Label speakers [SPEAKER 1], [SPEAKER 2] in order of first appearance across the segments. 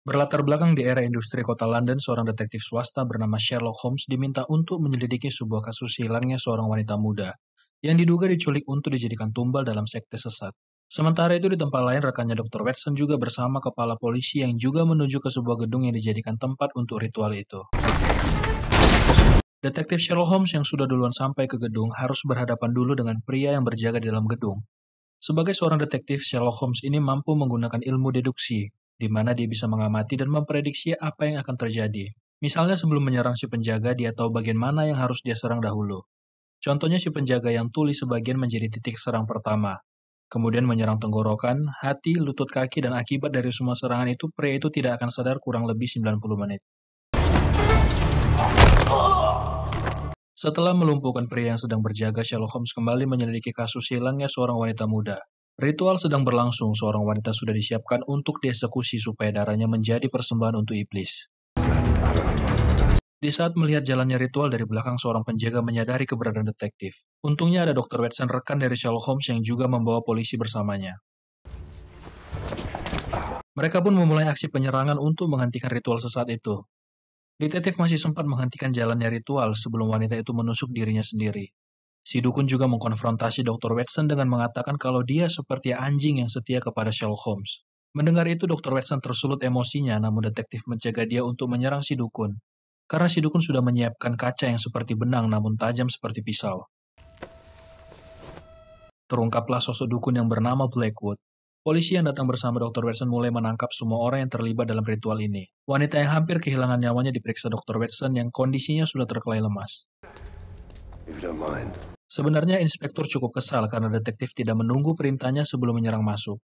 [SPEAKER 1] Berlatar belakang di era industri kota London, seorang detektif swasta bernama Sherlock Holmes diminta untuk menyelidiki sebuah kasus hilangnya seorang wanita muda yang diduga diculik untuk dijadikan tumbal dalam sekte sesat. Sementara itu di tempat lain rekannya Dr. Watson juga bersama kepala polisi yang juga menuju ke sebuah gedung yang dijadikan tempat untuk ritual itu. Detektif Sherlock Holmes yang sudah duluan sampai ke gedung harus berhadapan dulu dengan pria yang berjaga di dalam gedung. Sebagai seorang detektif, Sherlock Holmes ini mampu menggunakan ilmu deduksi, di mana dia bisa mengamati dan memprediksi apa yang akan terjadi. Misalnya sebelum menyerang si penjaga, dia tahu bagian mana yang harus dia serang dahulu. Contohnya si penjaga yang tulis sebagian menjadi titik serang pertama. Kemudian menyerang tenggorokan, hati, lutut kaki, dan akibat dari semua serangan itu, pria itu tidak akan sadar kurang lebih 90 menit. Setelah melumpuhkan pria yang sedang berjaga, Sherlock Holmes kembali menyelidiki kasus hilangnya seorang wanita muda. Ritual sedang berlangsung, seorang wanita sudah disiapkan untuk dieksekusi supaya darahnya menjadi persembahan untuk iblis. Di saat melihat jalannya ritual dari belakang, seorang penjaga menyadari keberadaan detektif. Untungnya ada Dr. Watson, rekan dari Sherlock Holmes yang juga membawa polisi bersamanya. Mereka pun memulai aksi penyerangan untuk menghentikan ritual sesat itu. Detektif masih sempat menghentikan jalannya ritual sebelum wanita itu menusuk dirinya sendiri. Si dukun juga mengkonfrontasi Dr. Watson dengan mengatakan kalau dia seperti anjing yang setia kepada Sherlock Holmes. Mendengar itu, Dr. Watson tersulut emosinya, namun detektif mencegah dia untuk menyerang si dukun. Karena si dukun sudah menyiapkan kaca yang seperti benang namun tajam seperti pisau. Terungkaplah sosok dukun yang bernama Blackwood. Polisi yang datang bersama Dr. Watson mulai menangkap semua orang yang terlibat dalam ritual ini. Wanita yang hampir kehilangan nyawanya diperiksa Dr. Watson yang kondisinya sudah terkelai lemas. Sebenarnya inspektur cukup kesal karena detektif tidak menunggu perintahnya sebelum menyerang masuk.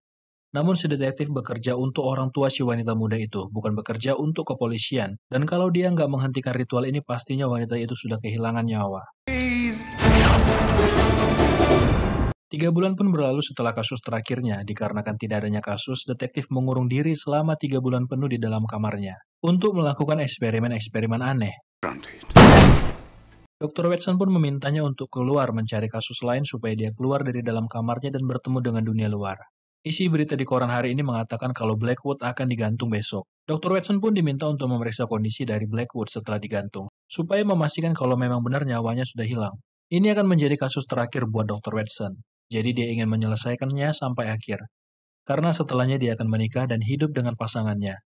[SPEAKER 1] Namun si detektif bekerja untuk orang tua si wanita muda itu, bukan bekerja untuk kepolisian. Dan kalau dia nggak menghentikan ritual ini, pastinya wanita itu sudah kehilangan nyawa. 3 bulan pun berlalu setelah kasus terakhirnya. Dikarenakan tidak adanya kasus, detektif mengurung diri selama 3 bulan penuh di dalam kamarnya untuk melakukan eksperimen-eksperimen aneh. Dr. Watson pun memintanya untuk keluar mencari kasus lain supaya dia keluar dari dalam kamarnya dan bertemu dengan dunia luar. Isi berita di koran hari ini mengatakan kalau Blackwood akan digantung besok. Dr. Watson pun diminta untuk memeriksa kondisi dari Blackwood setelah digantung, supaya memastikan kalau memang benar nyawanya sudah hilang. Ini akan menjadi kasus terakhir buat Dr. Watson. Jadi dia ingin menyelesaikannya sampai akhir. Karena setelahnya dia akan menikah dan hidup dengan pasangannya.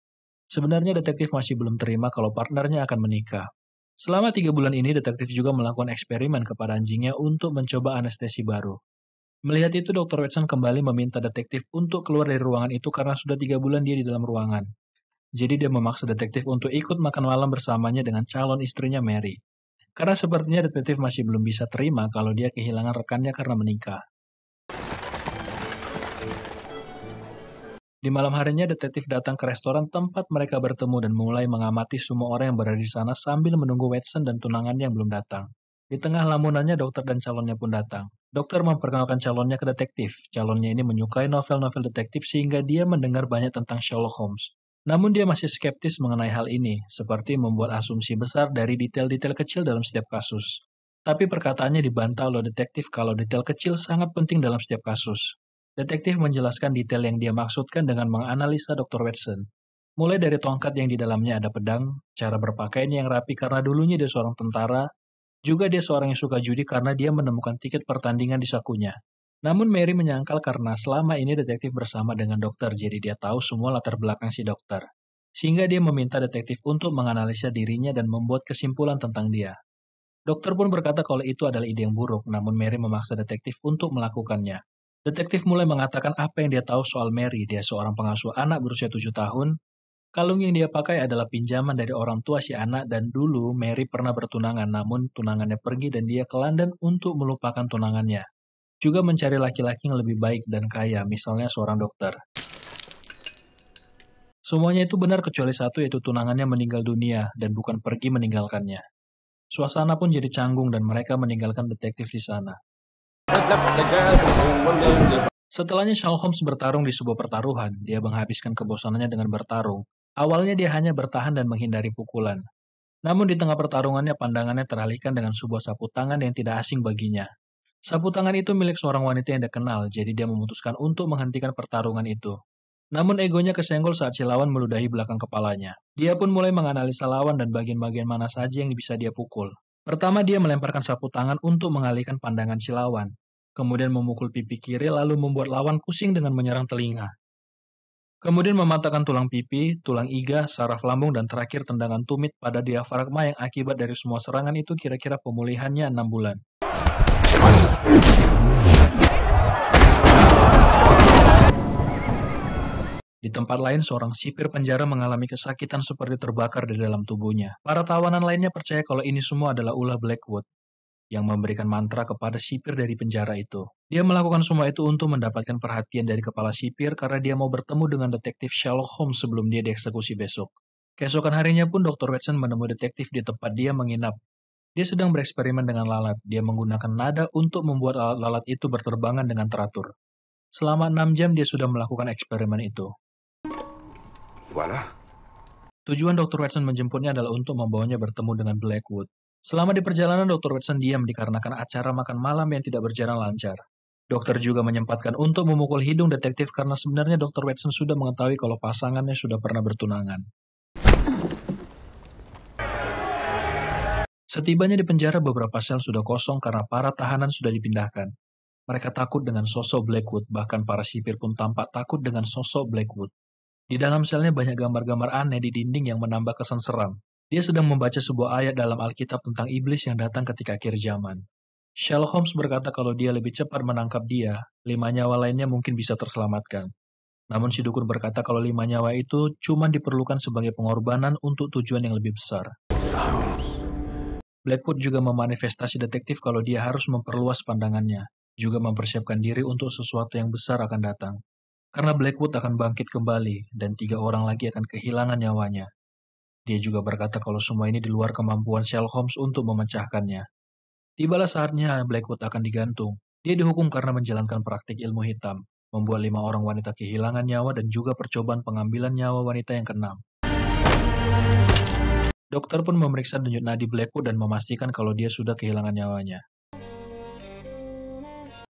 [SPEAKER 1] Sebenarnya detektif masih belum terima kalau partnernya akan menikah. Selama 3 bulan ini, detektif juga melakukan eksperimen kepada anjingnya untuk mencoba anestesi baru. Melihat itu, Dr. Watson kembali meminta detektif untuk keluar dari ruangan itu karena sudah 3 bulan dia di dalam ruangan. Jadi dia memaksa detektif untuk ikut makan malam bersamanya dengan calon istrinya Mary. Karena sepertinya detektif masih belum bisa terima kalau dia kehilangan rekannya karena menikah. Di malam harinya, detektif datang ke restoran tempat mereka bertemu dan mulai mengamati semua orang yang berada di sana sambil menunggu Watson dan tunangannya yang belum datang. Di tengah lamunannya, dokter dan calonnya pun datang. Dokter memperkenalkan calonnya ke detektif. Calonnya ini menyukai novel-novel detektif sehingga dia mendengar banyak tentang Sherlock Holmes. Namun dia masih skeptis mengenai hal ini, seperti membuat asumsi besar dari detail-detail kecil dalam setiap kasus. Tapi perkataannya dibantah oleh detektif kalau detail kecil sangat penting dalam setiap kasus. Detektif menjelaskan detail yang dia maksudkan dengan menganalisa Dr. Watson. Mulai dari tongkat yang di dalamnya ada pedang, cara berpakaiannya yang rapi karena dulunya dia seorang tentara, juga dia seorang yang suka judi karena dia menemukan tiket pertandingan di sakunya. Namun Mary menyangkal karena selama ini detektif bersama dengan dokter, jadi dia tahu semua latar belakang si dokter. Sehingga dia meminta detektif untuk menganalisa dirinya dan membuat kesimpulan tentang dia. Dokter pun berkata kalau itu adalah ide yang buruk, namun Mary memaksa detektif untuk melakukannya. Detektif mulai mengatakan apa yang dia tahu soal Mary. Dia seorang pengasuh anak berusia 7 tahun. Kalung yang dia pakai adalah pinjaman dari orang tua si anak dan dulu Mary pernah bertunangan namun tunangannya pergi dan dia ke London untuk melupakan tunangannya. Juga mencari laki-laki yang lebih baik dan kaya, misalnya seorang dokter. Semuanya itu benar kecuali satu, yaitu tunangannya meninggal dunia dan bukan pergi meninggalkannya. Suasana pun jadi canggung dan mereka meninggalkan detektif di sana. Setelahnya Sherlock Holmes bertarung di sebuah pertaruhan. Dia menghabiskan kebosanannya dengan bertarung. Awalnya dia hanya bertahan dan menghindari pukulan. Namun di tengah pertarungannya pandangannya teralihkan dengan sebuah sapu tangan yang tidak asing baginya. Sapu tangan itu milik seorang wanita yang dia kenal, jadi dia memutuskan untuk menghentikan pertarungan itu. Namun egonya kesenggol saat si lawan meludahi belakang kepalanya. Dia pun mulai menganalisa lawan dan bagian-bagian mana saja yang bisa dia pukul. Pertama dia melemparkan sapu tangan untuk mengalihkan pandangan si lawan. Kemudian memukul pipi kiri lalu membuat lawan pusing dengan menyerang telinga. Kemudian mematahkan tulang pipi, tulang iga, saraf lambung, dan terakhir tendangan tumit pada diafragma yang akibat dari semua serangan itu kira-kira pemulihannya 6 bulan. Di tempat lain, seorang sipir penjara mengalami kesakitan seperti terbakar di dalam tubuhnya. Para tawanan lainnya percaya kalau ini semua adalah ulah Blackwood yang memberikan mantra kepada sipir dari penjara itu. Dia melakukan semua itu untuk mendapatkan perhatian dari kepala sipir karena dia mau bertemu dengan detektif Sherlock Holmes sebelum dia dieksekusi besok. Keesokan harinya pun Dr. Watson menemui detektif di tempat dia menginap. Dia sedang bereksperimen dengan lalat. Dia menggunakan nada untuk membuat lalat itu berterbangan dengan teratur. Selama 6 jam dia sudah melakukan eksperimen itu.
[SPEAKER 2] Voilà.
[SPEAKER 1] Tujuan Dr. Watson menjemputnya adalah untuk membawanya bertemu dengan Blackwood. Selama di perjalanan, Dr. Watson diam dikarenakan acara makan malam yang tidak berjalan lancar. Dokter juga menyempatkan untuk memukul hidung detektif karena sebenarnya Dr. Watson sudah mengetahui kalau pasangannya sudah pernah bertunangan. Setibanya di penjara, beberapa sel sudah kosong karena para tahanan sudah dipindahkan. Mereka takut dengan sosok Blackwood, bahkan para sipir pun tampak takut dengan sosok Blackwood. Di dalam selnya banyak gambar-gambar aneh di dinding yang menambah kesan seram. Dia sedang membaca sebuah ayat dalam Alkitab tentang iblis yang datang ketika akhir zaman. Sherlock Holmes berkata kalau dia lebih cepat menangkap dia, 5 nyawa lainnya mungkin bisa terselamatkan. Namun si dukun berkata kalau 5 nyawa itu cuma diperlukan sebagai pengorbanan untuk tujuan yang lebih besar. Blackwood juga memanifestasi detektif kalau dia harus memperluas pandangannya, juga mempersiapkan diri untuk sesuatu yang besar akan datang. Karena Blackwood akan bangkit kembali, dan 3 orang lagi akan kehilangan nyawanya. Dia juga berkata kalau semua ini di luar kemampuan Sherlock Holmes untuk memecahkannya. Tibalah saatnya Blackwood akan digantung. Dia dihukum karena menjalankan praktik ilmu hitam, membuat 5 orang wanita kehilangan nyawa dan juga percobaan pengambilan nyawa wanita yang keenam. Dokter pun memeriksa denyut nadi Blackwood dan memastikan kalau dia sudah kehilangan nyawanya.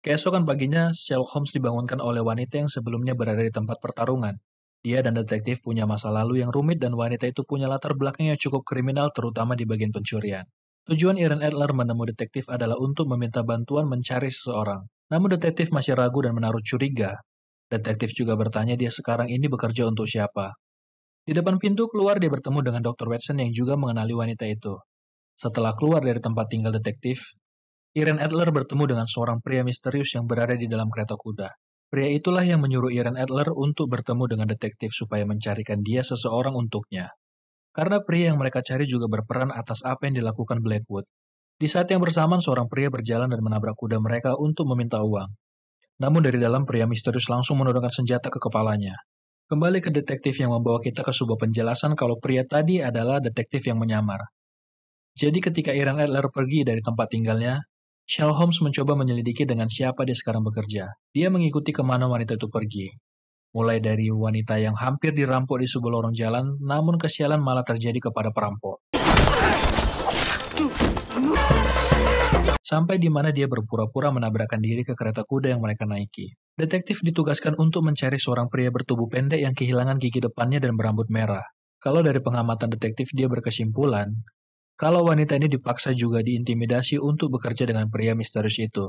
[SPEAKER 1] Keesokan paginya, Sherlock Holmes dibangunkan oleh wanita yang sebelumnya berada di tempat pertarungan. Dia dan detektif punya masa lalu yang rumit dan wanita itu punya latar belakang yang cukup kriminal terutama di bagian pencurian. Tujuan Irene Adler menemui detektif adalah untuk meminta bantuan mencari seseorang. Namun detektif masih ragu dan menaruh curiga. Detektif juga bertanya dia sekarang ini bekerja untuk siapa. Di depan pintu keluar dia bertemu dengan Dr. Watson yang juga mengenali wanita itu. Setelah keluar dari tempat tinggal detektif, Irene Adler bertemu dengan seorang pria misterius yang berada di dalam kereta kuda. Pria itulah yang menyuruh Irene Adler untuk bertemu dengan detektif supaya mencarikan dia seseorang untuknya. Karena pria yang mereka cari juga berperan atas apa yang dilakukan Blackwood. Di saat yang bersamaan, seorang pria berjalan dan menabrak kuda mereka untuk meminta uang. Namun dari dalam, pria misterius langsung menodongkan senjata ke kepalanya. Kembali ke detektif yang membawa kita ke sebuah penjelasan kalau pria tadi adalah detektif yang menyamar. Jadi ketika Irene Adler pergi dari tempat tinggalnya, Sherlock Holmes mencoba menyelidiki dengan siapa dia sekarang bekerja. Dia mengikuti kemana wanita itu pergi. Mulai dari wanita yang hampir dirampok di sebuah lorong jalan, namun kesialan malah terjadi kepada perampok. Sampai di mana dia berpura-pura menabrakkan diri ke kereta kuda yang mereka naiki. Detektif ditugaskan untuk mencari seorang pria bertubuh pendek yang kehilangan gigi depannya dan berambut merah. Kalau dari pengamatan detektif dia berkesimpulan, kalau wanita ini dipaksa juga diintimidasi untuk bekerja dengan pria misterius itu.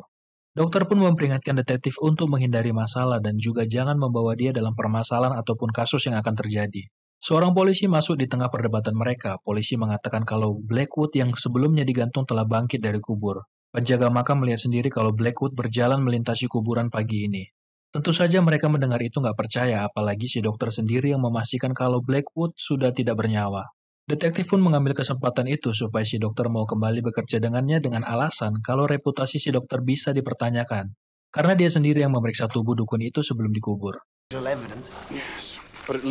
[SPEAKER 1] Dokter pun memperingatkan detektif untuk menghindari masalah dan juga jangan membawa dia dalam permasalahan ataupun kasus yang akan terjadi. Seorang polisi masuk di tengah perdebatan mereka. Polisi mengatakan kalau Blackwood yang sebelumnya digantung telah bangkit dari kubur. Penjaga makam melihat sendiri kalau Blackwood berjalan melintasi kuburan pagi ini. Tentu saja mereka mendengar itu nggak percaya, apalagi si dokter sendiri yang memastikan kalau Blackwood sudah tidak bernyawa. Detektif pun mengambil kesempatan itu supaya si dokter mau kembali bekerja dengannya dengan alasan kalau reputasi si dokter bisa dipertanyakan. Karena dia sendiri yang memeriksa tubuh dukun itu sebelum dikubur.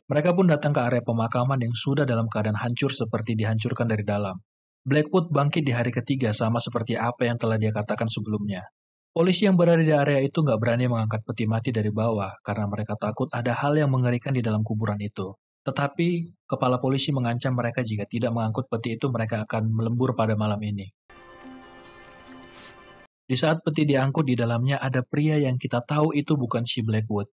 [SPEAKER 1] Mereka pun datang ke area pemakaman yang sudah dalam keadaan hancur seperti dihancurkan dari dalam. Blackwood bangkit di hari ketiga sama seperti apa yang telah dia katakan sebelumnya. Polisi yang berada di area itu nggak berani mengangkat peti mati dari bawah karena mereka takut ada hal yang mengerikan di dalam kuburan itu. Tetapi, kepala polisi mengancam mereka jika tidak mengangkut peti itu mereka akan melembur pada malam ini. Di saat peti diangkut di dalamnya ada pria yang kita tahu itu bukan si Blackwood.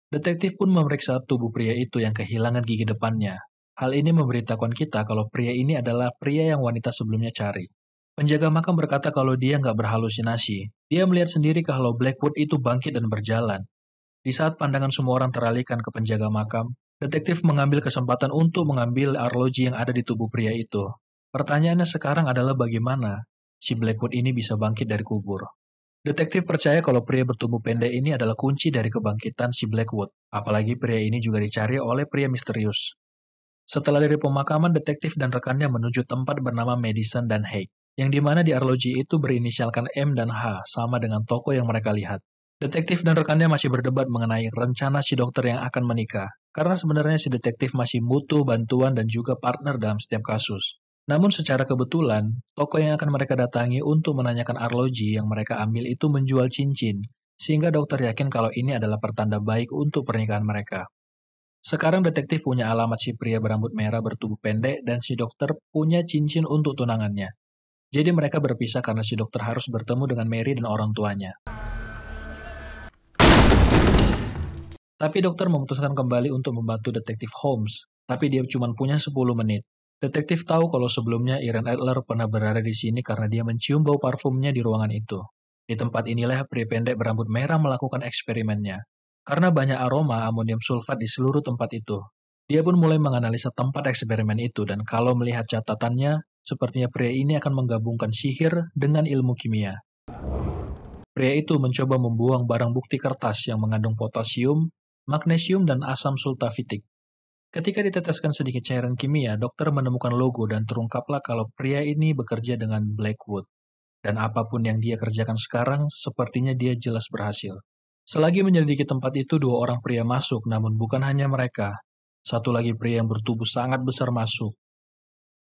[SPEAKER 1] Detektif pun memeriksa tubuh pria itu yang kehilangan gigi depannya. Hal ini memberitahukan kita kalau pria ini adalah pria yang wanita sebelumnya cari. Penjaga makam berkata kalau dia nggak berhalusinasi. Dia melihat sendiri kalau Blackwood itu bangkit dan berjalan. Di saat pandangan semua orang teralihkan ke penjaga makam, detektif mengambil kesempatan untuk mengambil arloji yang ada di tubuh pria itu. Pertanyaannya sekarang adalah bagaimana si Blackwood ini bisa bangkit dari kubur. Detektif percaya kalau pria bertubuh pendek ini adalah kunci dari kebangkitan si Blackwood, apalagi pria ini juga dicari oleh pria misterius. Setelah dari pemakaman, detektif dan rekannya menuju tempat bernama Madison dan Hague, yang dimana di arloji itu berinisialkan M dan H, sama dengan toko yang mereka lihat. Detektif dan rekannya masih berdebat mengenai rencana si dokter yang akan menikah, karena sebenarnya si detektif masih butuh bantuan dan juga partner dalam setiap kasus. Namun secara kebetulan, toko yang akan mereka datangi untuk menanyakan arloji yang mereka ambil itu menjual cincin, sehingga dokter yakin kalau ini adalah pertanda baik untuk pernikahan mereka. Sekarang detektif punya alamat si pria berambut merah bertubuh pendek dan si dokter punya cincin untuk tunangannya. Jadi mereka berpisah karena si dokter harus bertemu dengan Mary dan orang tuanya. Tapi dokter memutuskan kembali untuk membantu detektif Holmes, tapi dia cuma punya 10 menit. Detektif tahu kalau sebelumnya Irene Adler pernah berada di sini karena dia mencium bau parfumnya di ruangan itu. Di tempat inilah pria pendek berambut merah melakukan eksperimennya. Karena banyak aroma amonium sulfat di seluruh tempat itu. Dia pun mulai menganalisa tempat eksperimen itu dan kalau melihat catatannya, sepertinya pria ini akan menggabungkan sihir dengan ilmu kimia. Pria itu mencoba membuang barang bukti kertas yang mengandung potasium, magnesium, dan asam sulfafitik. Ketika diteteskan sedikit cairan kimia, dokter menemukan logo dan terungkaplah kalau pria ini bekerja dengan Blackwood. Dan apapun yang dia kerjakan sekarang, sepertinya dia jelas berhasil. Selagi menyelidiki tempat itu, dua orang pria masuk, namun bukan hanya mereka. Satu lagi pria yang bertubuh sangat besar masuk.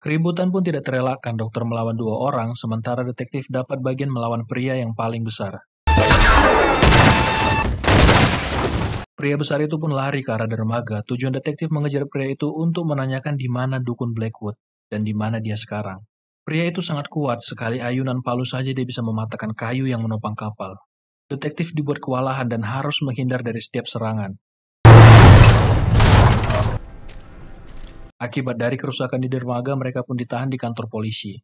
[SPEAKER 1] Keributan pun tidak terelakkan, dokter melawan dua orang, sementara detektif dapat bagian melawan pria yang paling besar. Pria besar itu pun lari ke arah dermaga. Tujuan detektif mengejar pria itu untuk menanyakan di mana dukun Blackwood dan di mana dia sekarang. Pria itu sangat kuat, sekali ayunan palu saja dia bisa mematahkan kayu yang menopang kapal. Detektif dibuat kewalahan dan harus menghindar dari setiap serangan. Akibat dari kerusakan di dermaga, mereka pun ditahan di kantor polisi.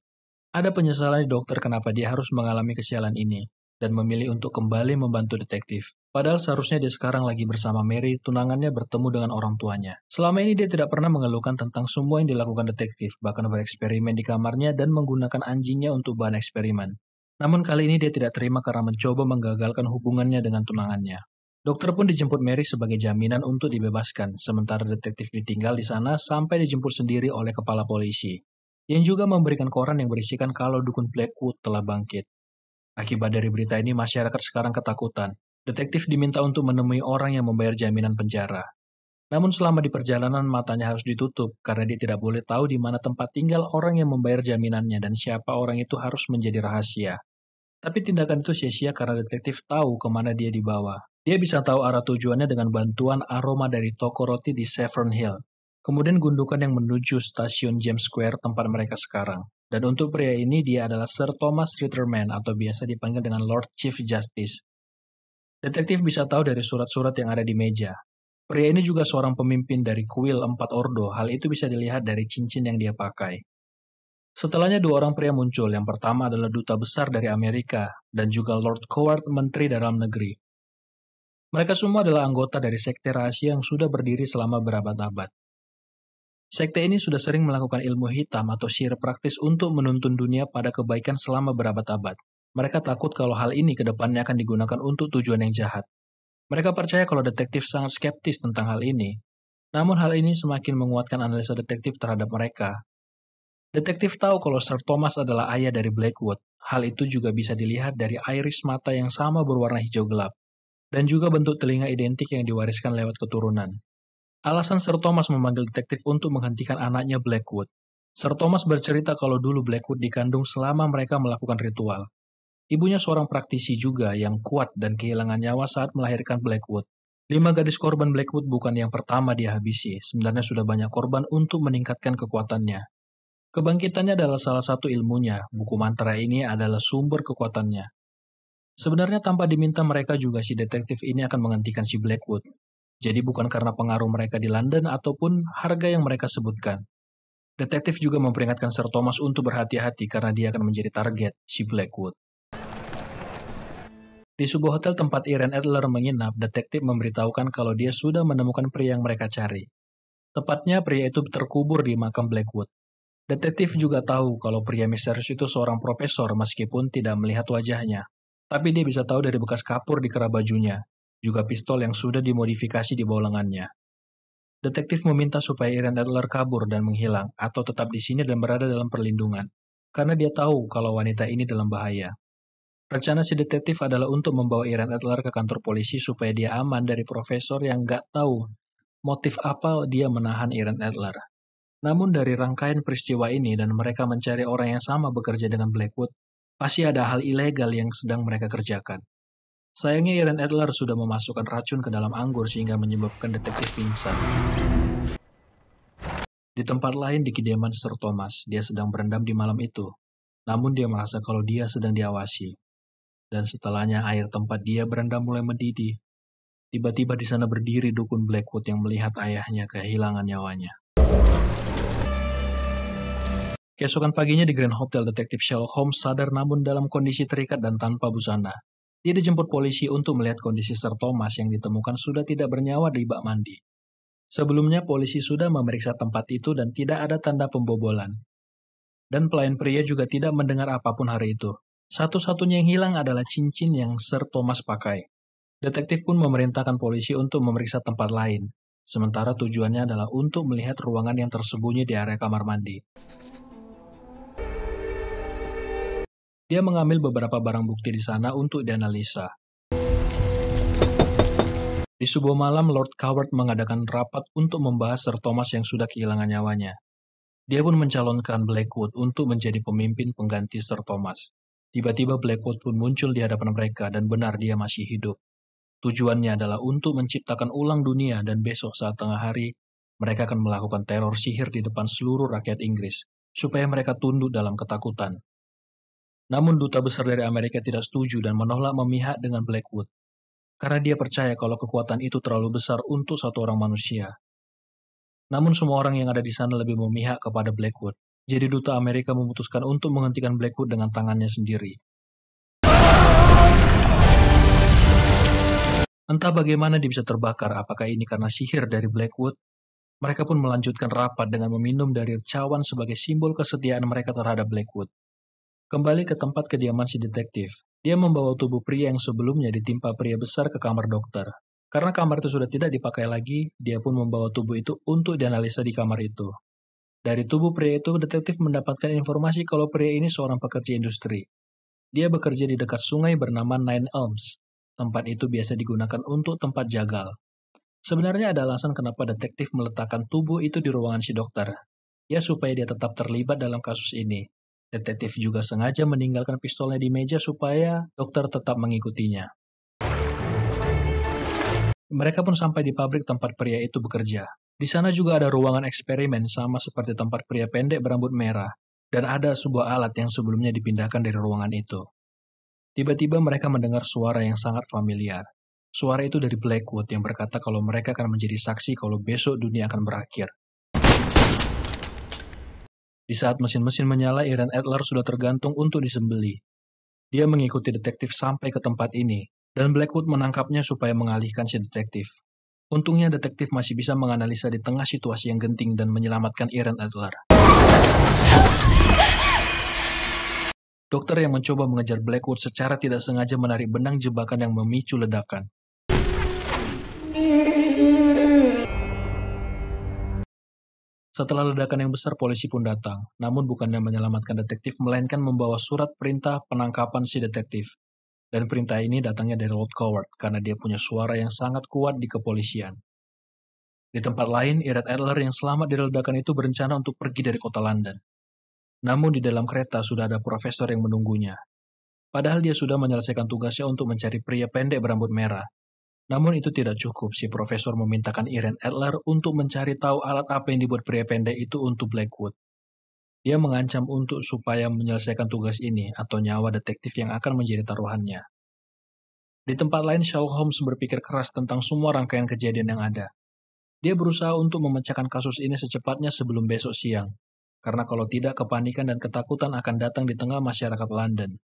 [SPEAKER 1] Ada penyesalan di dokter kenapa dia harus mengalami kesialan ini, dan memilih untuk kembali membantu detektif. Padahal seharusnya dia sekarang lagi bersama Mary, tunangannya bertemu dengan orang tuanya. Selama ini dia tidak pernah mengeluhkan tentang semua yang dilakukan detektif, bahkan bereksperimen di kamarnya dan menggunakan anjingnya untuk bahan eksperimen. Namun kali ini dia tidak terima karena mencoba menggagalkan hubungannya dengan tunangannya. Dokter pun dijemput Mary sebagai jaminan untuk dibebaskan, sementara detektif ditinggal di sana sampai dijemput sendiri oleh kepala polisi, yang juga memberikan koran yang berisikan kalau dukun Blackwood telah bangkit. Akibat dari berita ini, masyarakat sekarang ketakutan. Detektif diminta untuk menemui orang yang membayar jaminan penjara. Namun selama di perjalanan, matanya harus ditutup karena dia tidak boleh tahu di mana tempat tinggal orang yang membayar jaminannya dan siapa orang itu harus menjadi rahasia. Tapi tindakan itu sia-sia karena detektif tahu kemana dia dibawa. Dia bisa tahu arah tujuannya dengan bantuan aroma dari toko roti di Saffron Hill. Kemudian gundukan yang menuju stasiun James Square tempat mereka sekarang. Dan untuk pria ini dia adalah Sir Thomas Ritterman atau biasa dipanggil dengan Lord Chief Justice. Detektif bisa tahu dari surat-surat yang ada di meja. Pria ini juga seorang pemimpin dari kuil 4 Ordo. Hal itu bisa dilihat dari cincin yang dia pakai. Setelahnya dua orang pria muncul. Yang pertama adalah duta besar dari Amerika dan juga Lord Coward, Menteri Dalam Negeri. Mereka semua adalah anggota dari sekte rahasia yang sudah berdiri selama berabad-abad. Sekte ini sudah sering melakukan ilmu hitam atau sihir praktis untuk menuntun dunia pada kebaikan selama berabad-abad. Mereka takut kalau hal ini ke depannya akan digunakan untuk tujuan yang jahat. Mereka percaya kalau detektif sangat skeptis tentang hal ini. Namun hal ini semakin menguatkan analisa detektif terhadap mereka. Detektif tahu kalau Sir Thomas adalah ayah dari Blackwood. Hal itu juga bisa dilihat dari iris mata yang sama berwarna hijau gelap, dan juga bentuk telinga identik yang diwariskan lewat keturunan. Alasan Sir Thomas memanggil detektif untuk menghentikan anaknya Blackwood. Sir Thomas bercerita kalau dulu Blackwood dikandung selama mereka melakukan ritual. Ibunya seorang praktisi juga yang kuat dan kehilangan nyawa saat melahirkan Blackwood. 5 gadis korban Blackwood bukan yang pertama dia habisi, sebenarnya sudah banyak korban untuk meningkatkan kekuatannya. Kebangkitannya adalah salah satu ilmunya, buku mantra ini adalah sumber kekuatannya. Sebenarnya tanpa diminta mereka juga si detektif ini akan menghentikan si Blackwood. Jadi bukan karena pengaruh mereka di London ataupun harga yang mereka sebutkan. Detektif juga memperingatkan Sir Thomas untuk berhati-hati karena dia akan menjadi target si Blackwood. Di sebuah hotel tempat Irene Adler menginap, detektif memberitahukan kalau dia sudah menemukan pria yang mereka cari. Tepatnya pria itu terkubur di makam Blackwood. Detektif juga tahu kalau pria misterius itu seorang profesor meskipun tidak melihat wajahnya. Tapi dia bisa tahu dari bekas kapur di kerah bajunya, juga pistol yang sudah dimodifikasi di bawah lengannya. Detektif meminta supaya Irene Adler kabur dan menghilang, atau tetap di sini dan berada dalam perlindungan, karena dia tahu kalau wanita ini dalam bahaya. Rencana si detektif adalah untuk membawa Irene Adler ke kantor polisi supaya dia aman dari profesor yang nggak tahu motif apa dia menahan Irene Adler. Namun dari rangkaian peristiwa ini dan mereka mencari orang yang sama bekerja dengan Blackwood, pasti ada hal ilegal yang sedang mereka kerjakan. Sayangnya Irene Adler sudah memasukkan racun ke dalam anggur sehingga menyebabkan detektif pingsan. Di tempat lain di kediaman Sir Thomas, dia sedang berendam di malam itu. Namun dia merasa kalau dia sedang diawasi. Dan setelahnya air tempat dia berendam mulai mendidih. Tiba-tiba di sana berdiri dukun Blackwood yang melihat ayahnya kehilangan nyawanya. Keesokan paginya di Grand Hotel, detektif Sherlock Holmes sadar namun dalam kondisi terikat dan tanpa busana. Dia dijemput polisi untuk melihat kondisi Sir Thomas yang ditemukan sudah tidak bernyawa di bak mandi. Sebelumnya polisi sudah memeriksa tempat itu dan tidak ada tanda pembobolan. Dan pelayan pria juga tidak mendengar apapun hari itu. Satu-satunya yang hilang adalah cincin yang Sir Thomas pakai. Detektif pun memerintahkan polisi untuk memeriksa tempat lain, sementara tujuannya adalah untuk melihat ruangan yang tersembunyi di area kamar mandi. Dia mengambil beberapa barang bukti di sana untuk dianalisa. Di sebuah malam, Lord Coward mengadakan rapat untuk membahas Sir Thomas yang sudah kehilangan nyawanya. Dia pun mencalonkan Blackwood untuk menjadi pemimpin pengganti Sir Thomas. Tiba-tiba Blackwood pun muncul di hadapan mereka dan benar dia masih hidup. Tujuannya adalah untuk menciptakan ulang dunia dan besok saat tengah hari, mereka akan melakukan teror sihir di depan seluruh rakyat Inggris, supaya mereka tunduk dalam ketakutan. Namun duta besar dari Amerika tidak setuju dan menolak memihak dengan Blackwood, karena dia percaya kalau kekuatan itu terlalu besar untuk satu orang manusia. Namun semua orang yang ada di sana lebih memihak kepada Blackwood, jadi duta Amerika memutuskan untuk menghentikan Blackwood dengan tangannya sendiri. Entah bagaimana dia bisa terbakar, apakah ini karena sihir dari Blackwood? Mereka pun melanjutkan rapat dengan meminum dari cawan sebagai simbol kesetiaan mereka terhadap Blackwood. Kembali ke tempat kediaman si detektif, dia membawa tubuh pria yang sebelumnya ditimpa pria besar ke kamar dokter. Karena kamar itu sudah tidak dipakai lagi, dia pun membawa tubuh itu untuk dianalisa di kamar itu. Dari tubuh pria itu, detektif mendapatkan informasi kalau pria ini seorang pekerja industri. Dia bekerja di dekat sungai bernama Nine Elms. Tempat itu biasa digunakan untuk tempat jagal. Sebenarnya ada alasan kenapa detektif meletakkan tubuh itu di ruangan si dokter. Ya supaya dia tetap terlibat dalam kasus ini. Detektif juga sengaja meninggalkan pistolnya di meja supaya dokter tetap mengikutinya. Mereka pun sampai di pabrik tempat pria itu bekerja. Di sana juga ada ruangan eksperimen sama seperti tempat pria pendek berambut merah, dan ada sebuah alat yang sebelumnya dipindahkan dari ruangan itu. Tiba-tiba mereka mendengar suara yang sangat familiar. Suara itu dari Blackwood yang berkata kalau mereka akan menjadi saksi kalau besok dunia akan berakhir. Di saat mesin-mesin menyala, Irene Adler sudah tergantung untuk disembelih. Dia mengikuti detektif sampai ke tempat ini, dan Blackwood menangkapnya supaya mengalihkan si detektif. Untungnya detektif masih bisa menganalisa di tengah situasi yang genting dan menyelamatkan Irene Adler. Dokter yang mencoba mengejar Blackwood secara tidak sengaja menarik benang jebakan yang memicu ledakan. Setelah ledakan yang besar, polisi pun datang. Namun bukannya menyelamatkan detektif, melainkan membawa surat perintah penangkapan si detektif. Dan perintah ini datangnya dari Lord Coward, karena dia punya suara yang sangat kuat di kepolisian. Di tempat lain, Irene Adler yang selamat dari ledakan itu berencana untuk pergi dari kota London. Namun di dalam kereta sudah ada profesor yang menunggunya. Padahal dia sudah menyelesaikan tugasnya untuk mencari pria pendek berambut merah. Namun itu tidak cukup, si profesor memintakan Irene Adler untuk mencari tahu alat apa yang dibuat pria pendek itu untuk Blackwood. Dia mengancam untuk supaya menyelesaikan tugas ini atau nyawa detektif yang akan menjadi taruhannya. Di tempat lain, Sherlock Holmes berpikir keras tentang semua rangkaian kejadian yang ada. Dia berusaha untuk memecahkan kasus ini secepatnya sebelum besok siang, karena kalau tidak, kepanikan dan ketakutan akan datang di tengah masyarakat London.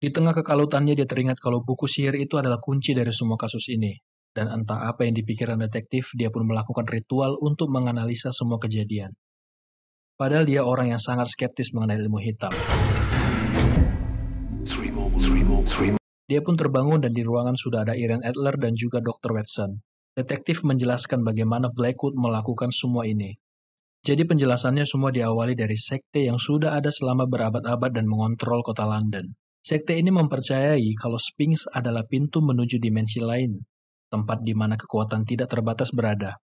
[SPEAKER 1] Di tengah kekalutannya, dia teringat kalau buku sihir itu adalah kunci dari semua kasus ini. Dan entah apa yang dipikirkan detektif, dia pun melakukan ritual untuk menganalisa semua kejadian. Padahal dia orang yang sangat skeptis mengenai ilmu hitam. Dia pun terbangun dan di ruangan sudah ada Irene Adler dan juga Dr. Watson. Detektif menjelaskan bagaimana Blackwood melakukan semua ini. Jadi penjelasannya semua diawali dari sekte yang sudah ada selama berabad-abad dan mengontrol kota London. Sekte ini mempercayai kalau Sphinx adalah pintu menuju dimensi lain, tempat di mana kekuatan tidak terbatas berada.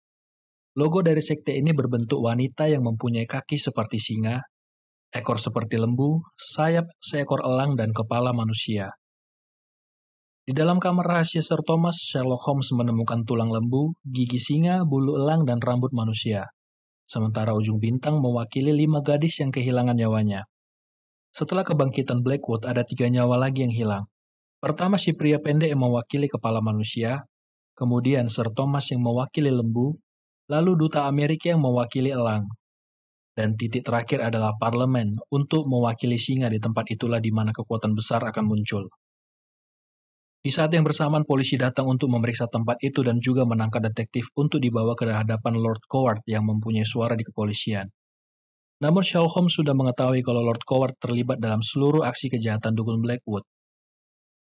[SPEAKER 1] Logo dari sekte ini berbentuk wanita yang mempunyai kaki seperti singa, ekor seperti lembu, sayap seekor elang, dan kepala manusia. Di dalam kamar rahasia Sir Thomas, Sherlock Holmes menemukan tulang lembu, gigi singa, bulu elang, dan rambut manusia. Sementara ujung bintang mewakili 5 gadis yang kehilangan nyawanya. Setelah kebangkitan Blackwood, ada 3 nyawa lagi yang hilang. Pertama si pria pendek yang mewakili kepala manusia, kemudian Sir Thomas yang mewakili lembu, lalu Duta Amerika yang mewakili elang. Dan titik terakhir adalah parlemen untuk mewakili singa. Di tempat itulah di mana kekuatan besar akan muncul. Di saat yang bersamaan polisi datang untuk memeriksa tempat itu dan juga menangkap detektif untuk dibawa ke hadapan Lord Coward yang mempunyai suara di kepolisian. Namun Sherlock Holmes sudah mengetahui kalau Lord Coward terlibat dalam seluruh aksi kejahatan dukun Blackwood.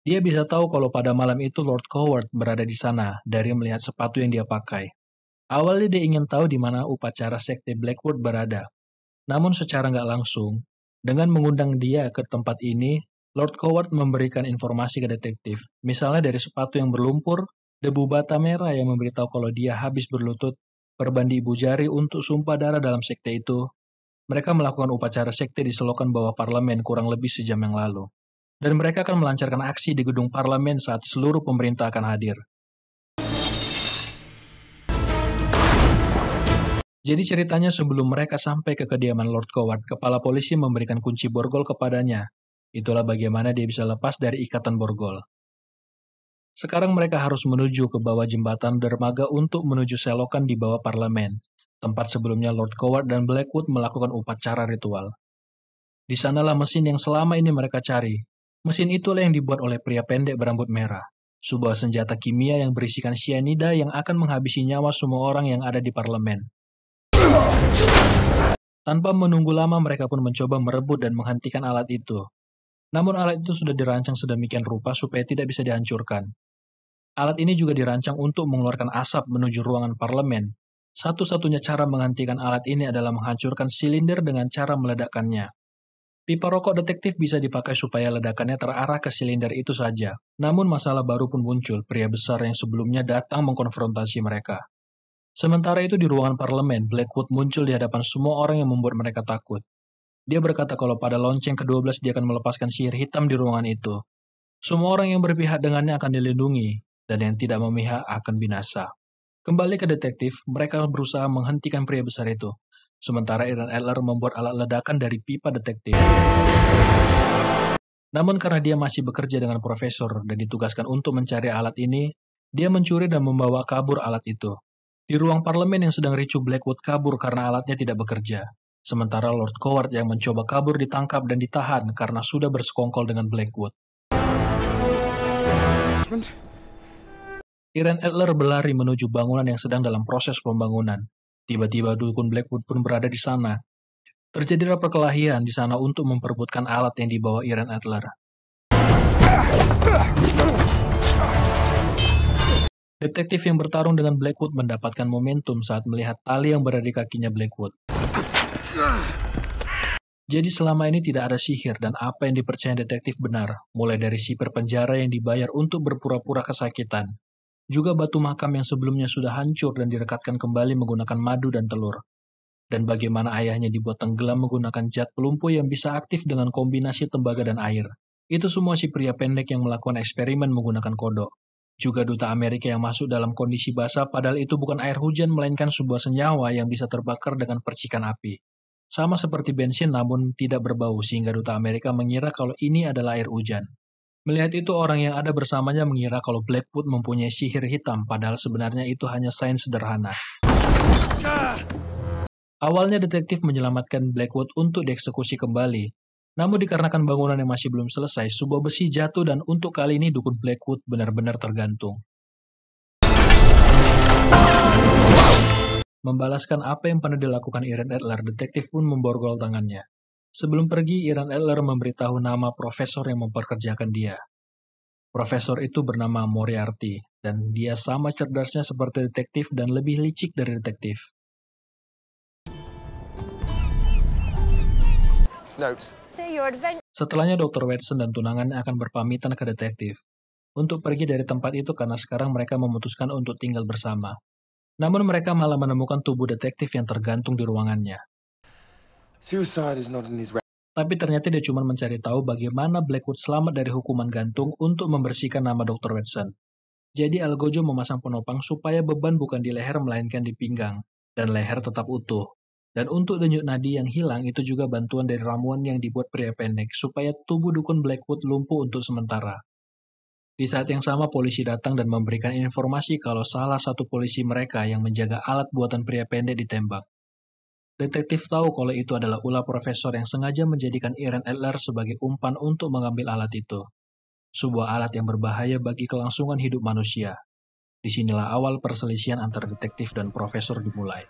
[SPEAKER 1] Dia bisa tahu kalau pada malam itu Lord Coward berada di sana dari melihat sepatu yang dia pakai. Awalnya dia ingin tahu di mana upacara sekte Blackwood berada. Namun secara nggak langsung, dengan mengundang dia ke tempat ini, Lord Coward memberikan informasi ke detektif. Misalnya dari sepatu yang berlumpur, debu bata merah yang memberitahu kalau dia habis berlutut, berbandi ibu jari untuk sumpah darah dalam sekte itu. Mereka melakukan upacara sekte di selokan bawah parlemen kurang lebih sejam yang lalu. Dan mereka akan melancarkan aksi di gedung parlemen saat seluruh pemerintah akan hadir. Jadi ceritanya sebelum mereka sampai ke kediaman Lord Coward, kepala polisi memberikan kunci borgol kepadanya. Itulah bagaimana dia bisa lepas dari ikatan borgol. Sekarang mereka harus menuju ke bawah jembatan dermaga untuk menuju selokan di bawah parlemen, tempat sebelumnya Lord Coward dan Blackwood melakukan upacara ritual. Di sanalah mesin yang selama ini mereka cari. Mesin itulah yang dibuat oleh pria pendek berambut merah. Sebuah senjata kimia yang berisikan cyanida yang akan menghabisi nyawa semua orang yang ada di parlemen. Tanpa menunggu lama mereka pun mencoba merebut dan menghentikan alat itu. Namun alat itu sudah dirancang sedemikian rupa supaya tidak bisa dihancurkan. Alat ini juga dirancang untuk mengeluarkan asap menuju ruangan parlemen. Satu-satunya cara menghentikan alat ini adalah menghancurkan silinder dengan cara meledakkannya. Pipa rokok detektif bisa dipakai supaya ledakannya terarah ke silinder itu saja. Namun masalah baru pun muncul, pria besar yang sebelumnya datang mengkonfrontasi mereka. Sementara itu di ruangan parlemen, Blackwood muncul di hadapan semua orang yang membuat mereka takut. Dia berkata kalau pada lonceng ke-12 dia akan melepaskan sihir hitam di ruangan itu. Semua orang yang berpihak dengannya akan dilindungi, dan yang tidak memihak akan binasa. Kembali ke detektif, mereka berusaha menghentikan pria besar itu. Sementara Irene Adler membuat alat ledakan dari pipa detektif. Namun karena dia masih bekerja dengan profesor dan ditugaskan untuk mencari alat ini, dia mencuri dan membawa kabur alat itu. Di ruang parlemen yang sedang ricuh, Blackwood kabur karena alatnya tidak bekerja. Sementara Lord Coward yang mencoba kabur ditangkap dan ditahan karena sudah bersekongkol dengan Blackwood. Irene Adler berlari menuju bangunan yang sedang dalam proses pembangunan. Tiba-tiba dukun Blackwood pun berada di sana. Terjadilah perkelahian di sana untuk memperebutkan alat yang dibawa Irene Adler. Detektif yang bertarung dengan Blackwood mendapatkan momentum saat melihat tali yang berada di kakinya Blackwood. Jadi selama ini tidak ada sihir dan apa yang dipercaya detektif benar, mulai dari sipir penjara yang dibayar untuk berpura-pura kesakitan, juga batu makam yang sebelumnya sudah hancur dan direkatkan kembali menggunakan madu dan telur. Dan bagaimana ayahnya dibuat tenggelam menggunakan zat pelumpuh yang bisa aktif dengan kombinasi tembaga dan air. Itu semua si pria pendek yang melakukan eksperimen menggunakan kodok. Juga Duta Amerika yang masuk dalam kondisi basah padahal itu bukan air hujan melainkan sebuah senyawa yang bisa terbakar dengan percikan api. Sama seperti bensin namun tidak berbau sehingga Duta Amerika mengira kalau ini adalah air hujan. Melihat itu, orang yang ada bersamanya mengira kalau Blackwood mempunyai sihir hitam, padahal sebenarnya itu hanya sains sederhana. Awalnya detektif menyelamatkan Blackwood untuk dieksekusi kembali. Namun dikarenakan bangunan yang masih belum selesai, sebuah besi jatuh dan untuk kali ini dukun Blackwood benar-benar tergantung. Membalaskan apa yang pernah dilakukan Irene Adler, detektif pun memborgol tangannya. Sebelum pergi, Irene Adler memberitahu nama profesor yang memperkerjakan dia. Profesor itu bernama Moriarty, dan dia sama cerdasnya seperti detektif dan lebih licik dari detektif.
[SPEAKER 3] Notes.
[SPEAKER 1] Setelahnya Dr. Watson dan tunangannya akan berpamitan ke detektif untuk pergi dari tempat itu karena sekarang mereka memutuskan untuk tinggal bersama. Namun mereka malah menemukan tubuh detektif yang tergantung di ruangannya.
[SPEAKER 3] Suicide is not in his
[SPEAKER 1] Tapi ternyata dia cuma mencari tahu bagaimana Blackwood selamat dari hukuman gantung untuk membersihkan nama Dr. Watson. Jadi Algojo memasang penopang supaya beban bukan di leher melainkan di pinggang, dan leher tetap utuh. Dan untuk denyut nadi yang hilang itu juga bantuan dari ramuan yang dibuat pria pendek supaya tubuh dukun Blackwood lumpuh untuk sementara. Di saat yang sama polisi datang dan memberikan informasi kalau salah satu polisi mereka yang menjaga alat buatan pria pendek ditembak. Detektif tahu kalau itu adalah ulah profesor yang sengaja menjadikan Irene Adler sebagai umpan untuk mengambil alat itu. Sebuah alat yang berbahaya bagi kelangsungan hidup manusia. Disinilah awal perselisihan antara detektif dan profesor dimulai.